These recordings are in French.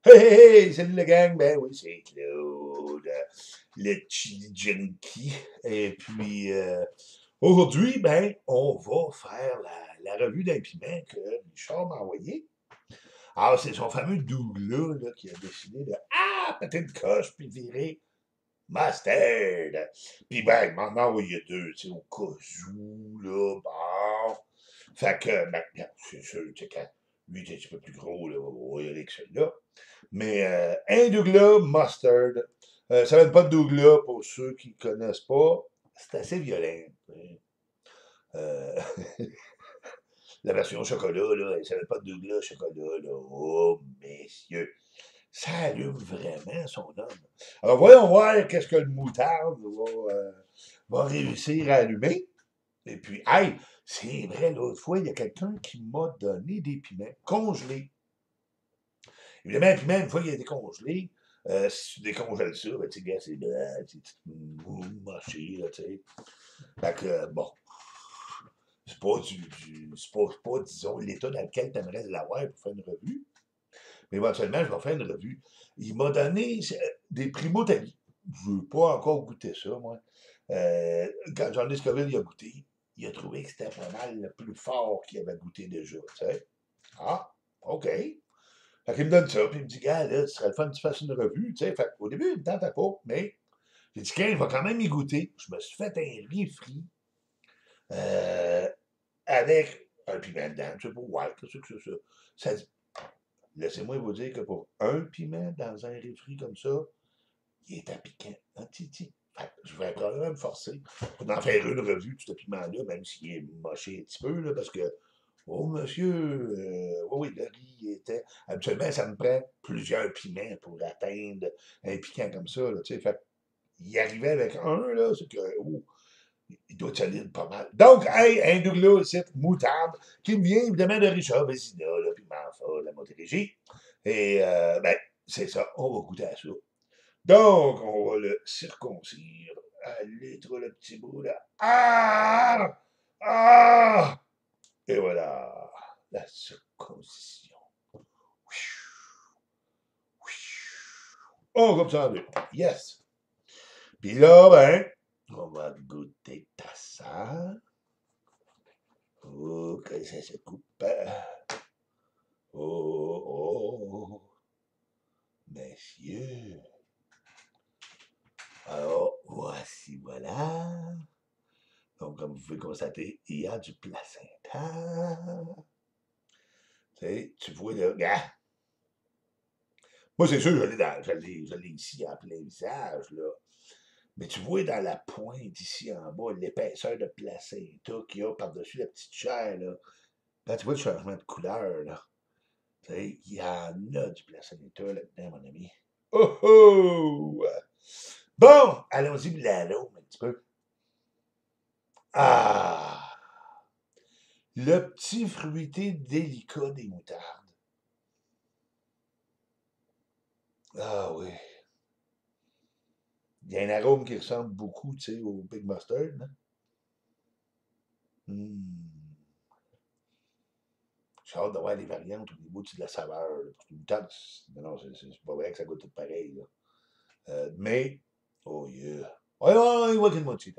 Hey, hey, hey, salut le gang, ben oui, c'est Claude, le Chili Junkie. Et puis, aujourd'hui, ben, on va faire la revue d'un piment que Richard m'a envoyé. Alors, c'est son fameux Douglas là, qui a décidé de péter une coche puis virer mustard. Puis ben, il m'en a envoyé deux, tu sais, au cas où, là, bon. Fait que, ben, c'est sûr, tu sais, quand lui est un petit peu plus gros, là, on va y aller avec celui-là. Mais un Douglas Mustard. Ça va être pas de Douglas pour ceux qui ne connaissent pas. C'est assez violent. Hein. Euh, la version chocolat, là, ça va pas de Douglas chocolat. Là. Oh, messieurs. Ça allume vraiment son homme. Alors, voyons voir qu'est-ce que le moutarde va réussir à allumer. Et puis, hey, c'est vrai, l'autre fois, il y a quelqu'un qui m'a donné des piments congelés. Évidemment, un piment, une fois qu'il a été congelé, si tu décongèles ça, ben, tu sais, gars, c'est blanc, tu moché, là, tu sais. Fait que, bon, c'est pas, disons, l'état dans lequel tu aimerais l'avoir pour faire une revue. Mais éventuellement, je vais faire une revue. Il m'a donné des Primo-Tali. Je veux pas encore goûter ça, moi. Quand Jean Scoville il a goûté, il a trouvé que c'était pas mal le plus fort qu'il avait goûté déjà, tu sais. Ah, OK. Fait qu'il me donne ça, puis il me dit, gars, là, tu serais le fun que tu fasses une revue, tu sais. Fait qu'au début, il me tentait pas, mais j'ai dit, je va quand même y goûter. Je me suis fait un riz frit euh, avec un piment dedans. Je sais pas, ouais, qu'est-ce que c'est ça? Ça dit, laissez-moi vous dire que pour un piment dans un riz frit comme ça, il est à piquant, un titi. Fait que je vais quand même me forcer pour en faire une revue de ce piment-là, même s'il est moché un petit peu, là, parce que oh, monsieur, oui, oui, le riz était. Habituellement, ça me prend plusieurs piments pour atteindre un piquant comme ça. Là, tu sais, fait il arrivait avec un, là, c'est que, oh, il doit être solide pas mal. Donc, hey, un Douglas, c'est moutarde, qui me vient évidemment de Richard Vézina, là, puis Manfa, la Montérégie. Et, ben, c'est ça, on va goûter à ça. Donc, on va le circoncire. Allez, toi, le petit bout, là. Ah! Ah! Et voilà, la circoncision. Oh, comme ça, deux. Yes. Puis là, ben, on va goûter à ça. Oh, que ça se coupe. Oh, oh, messieurs. Alors, voici, voilà. Donc, comme vous pouvez constater, il y a du placenta. Tu vois, là, gars. Moi, c'est sûr, je l'ai ici en plein visage, là. Mais tu vois dans la pointe ici en bas, l'épaisseur de placenta qu'il y a par-dessus la petite chair, là. Quand tu vois le changement de couleur, là, tu sais, il y en a du placenta là-dedans, mon ami. Oh oh! Bon, allons-y pour l'arôme un petit peu. Ah! Le petit fruité délicat des moutardes. Ah oui. Il y a un arôme qui ressemble beaucoup, tu sais, au Big Mustard, là. Hmm. J'ai hâte d'avoir les variantes au niveau de la saveur. Là, parce que une tarte, non, c'est pas vrai que ça goûte tout pareil. Là. Mais, oh yeah. Ouais, ouais, ouais, qu'il moitié.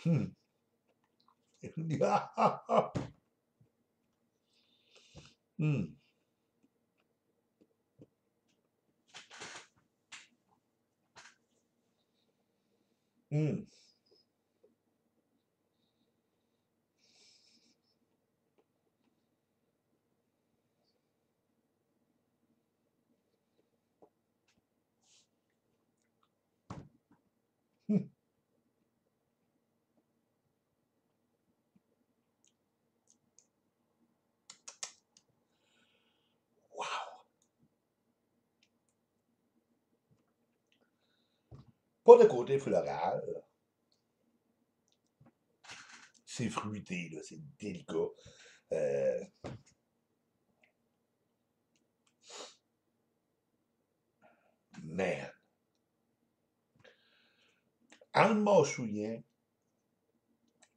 Hmm. Hmm. Hmm. Hmm. Wow. Pas de côté floral. C'est fruité, là, c'est délicat. Euh, man. En le mâchouillant,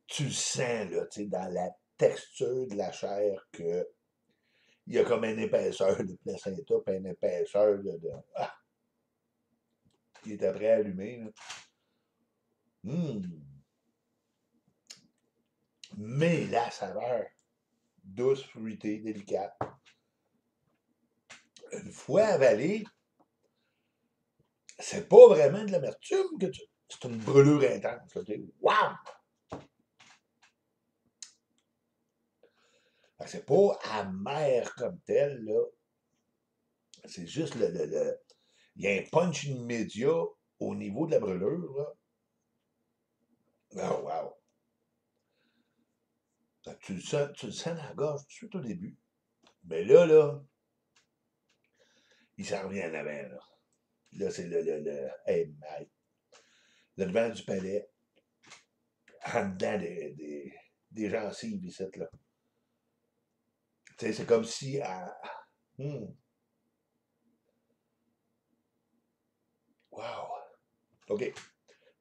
tu le sens, là, tu sais, dans la texture de la chair que il y a comme une épaisseur de placenta, puis une épaisseur Ah, il était prêt à allumer. Là. Hum. Mais la saveur, douce, fruitée, délicate. Une fois avalé, c'est pas vraiment de l'amertume que tu. C'est une brûlure intense. Waouh! C'est pas amer comme tel, là. C'est juste il y a un punch immédiat au niveau de la brûlure, là. Oh, wow! Tu le sens dans la gorge tout de suite au début. Mais là, il s'en revient en avant, là. Là, c'est hey, le devant du palais, en dedans des gencives ici, là. Tu sais, c'est comme si. Hmm, wow! OK.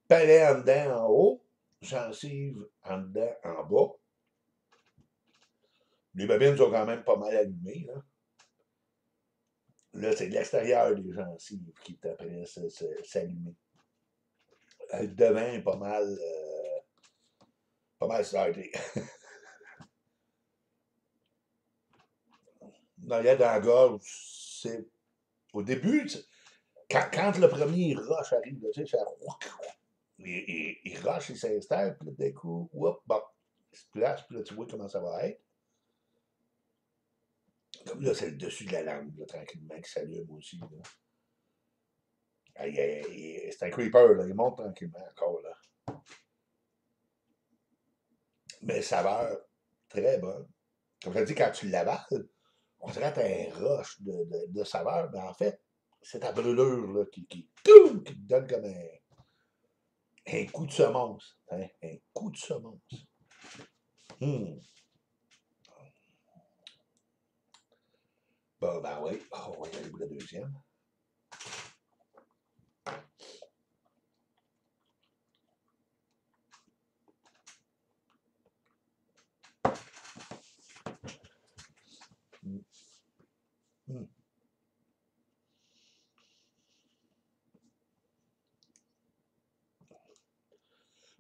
Palais en dedans, en haut. Gencives en dedans, en bas. Les babines sont quand même pas mal allumées, là. Là, c'est l'extérieur des gencives qui est après s'allumer. Le devant est pas mal starté. Dans la gorge, c'est. Au début, quand le premier rush arrive, tu sais, ça. Il rush, il s'installe, puis d'un coup, whoop, bon, il se place, puis là, tu vois comment ça va être. Comme là, c'est le dessus de la langue, là, tranquillement, qui s'allume aussi. Là. C'est un creeper, là, il monte tranquillement encore, là. Mais saveur, très bonne. Comme je te dis, quand tu l'avales, on dirait que tu as un rush de saveur, mais en fait, c'est ta brûlure là, qui te donne comme un coup de semonce. Hein? Un coup de semonce. Hmm. Bon, ben oui. Oh, on va y aller pour la deuxième. Hmm. Hmm.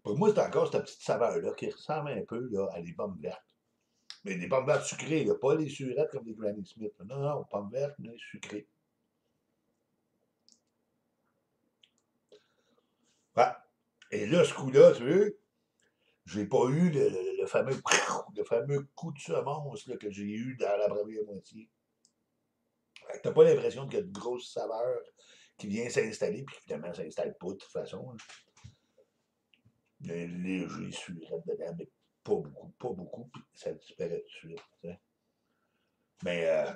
Pour moi, c'est encore cette petite saveur-là qui ressemble un peu là, à des pommes vertes. Mais des pommes vertes sucrées, là, pas les surettes comme des Granny Smith. Non, non, pommes vertes, mais sucrées. Ouais. Et là, ce coup-là, tu veux, j'ai pas eu le fameux coup de semonce là, que j'ai eu dans la première moitié. T'as pas l'impression qu'il y a de grosses saveurs qui viennent s'installer, puis finalement, ça s'installe pas de toute façon. Hein. Il y a un léger surette dedans, mais pas beaucoup, puis ça disparaît tout de suite. T'sais. Mais,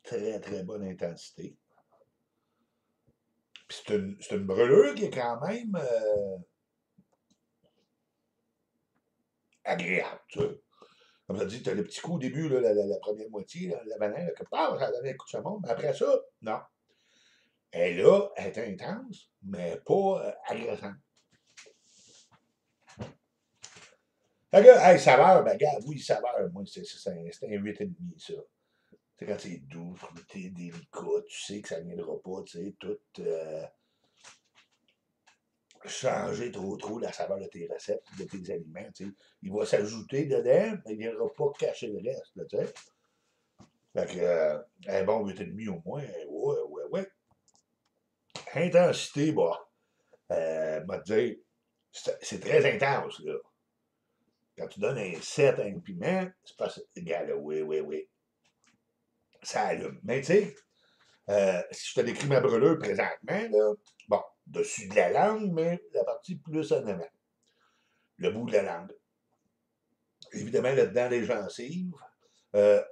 très, très bonne intensité. Puis c'est une brûlure qui est quand même agréable, tu sais. Comme ça dit, tu as le petit coup au début, là, la première moitié, là, la banane, que ça donne un coup de semonce, mais après ça, non. Elle est là, elle est intense, mais pas agressante. Fait que, hey, saveur, ben, regarde, oui, saveur, moi, c'est un 8,5, ça. Tu sais, quand c'est doux, fruité, délicat, tu sais que ça ne viendra pas, tu sais, tout changer trop la saveur de tes recettes, de tes aliments, tu sais. Il va s'ajouter dedans, mais il ne viendra pas cacher le reste, là, tu sais. Fait que, un bon 8,5 au moins, ouais, ouais, ouais. Intensité, bah, m'a dire, c'est très intense, là. Quand tu donnes un 7 à un piment, c'est parce que, regarde, oui, oui, oui, ça allume. Mais tu sais, si je te décris ma brûlure présentement, là, bon, dessus de la langue, mais la partie plus en avant, le bout de la langue. Évidemment, là-dedans, les gencives.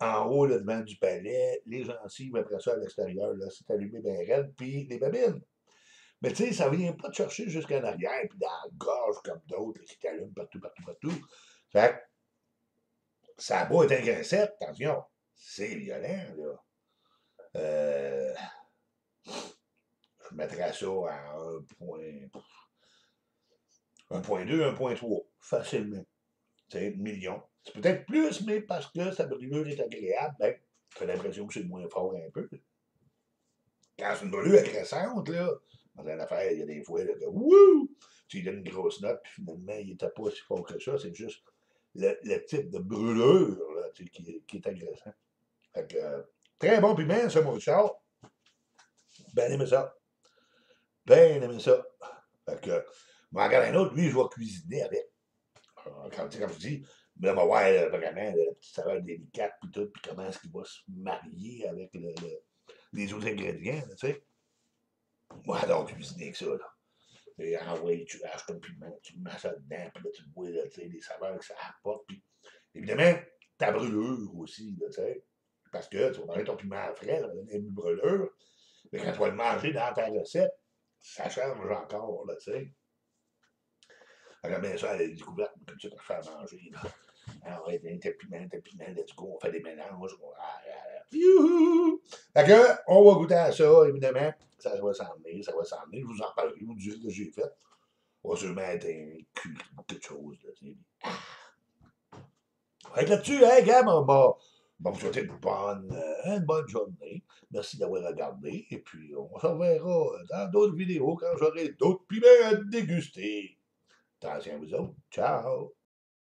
En haut, le devant du palais, les gencives, après ça, à l'extérieur, là, c'est allumé bien raide, puis les babines. Mais tu sais, ça vient pas te chercher jusqu'en arrière, puis dans la gorge comme d'autres, qui t'allument partout, partout, partout. Fait que ça a beau être un graissette, attention, c'est violent, là. Euh, je mettrais ça à 1 point. 1,2, 1,3, facilement. C'est million. C'est peut-être plus, mais parce que sa brûlure est agréable, ben, tu as l'impression que c'est moins fort un peu. Quand c'est une brûlure agressante, là, dans une affaire, il y a des fois, là, que wouh! Tu lui donnes une grosse note, puis finalement, il n'était pas si fort que ça. C'est juste le type de brûlure là, qui est agressant. Fait que, très bon piment, ça, mon Richard. Ben aimé ça. Ben aimé ça. Fait que, m'en regarde un autre, lui, je vais cuisiner avec. Comme je dis, mais on va voir vraiment la petite saveur délicate, puis tout, puis comment est-ce qu'il va se marier avec les autres ingrédients, tu sais. Moi, donc, cuisiner avec ça, là. Et envoyer, tu achètes un piment, tu mets ça dedans, puis là, tu vois, là, tu sais, les saveurs que ça apporte, puis évidemment, ta brûlure aussi, là, tu sais. Parce que tu vas manger ton piment frais, ça va donner une brûlure, mais quand tu vas le manger dans ta recette, ça change encore, là, tu sais. J'aime bien ça à la découverte, comme ça, quand je fais à manger, là. Ah ouais, tel piment, let's go, on fait des mélanges. Youhou! Fait que, on va goûter à ça, évidemment. Ça va s'emmener, ça va s'emmener. Je vous en parlerai, je vous dirai ce que j'ai fait. On va sûrement être un cul ou quelque chose, là, tu sais. Fait que là-dessus, hein, gars, on va vous souhaiter une bonne journée. Merci d'avoir regardé. Et puis, on se reverra dans d'autres vidéos quand j'aurai d'autres piments à déguster. Attention à vous autres. Ciao!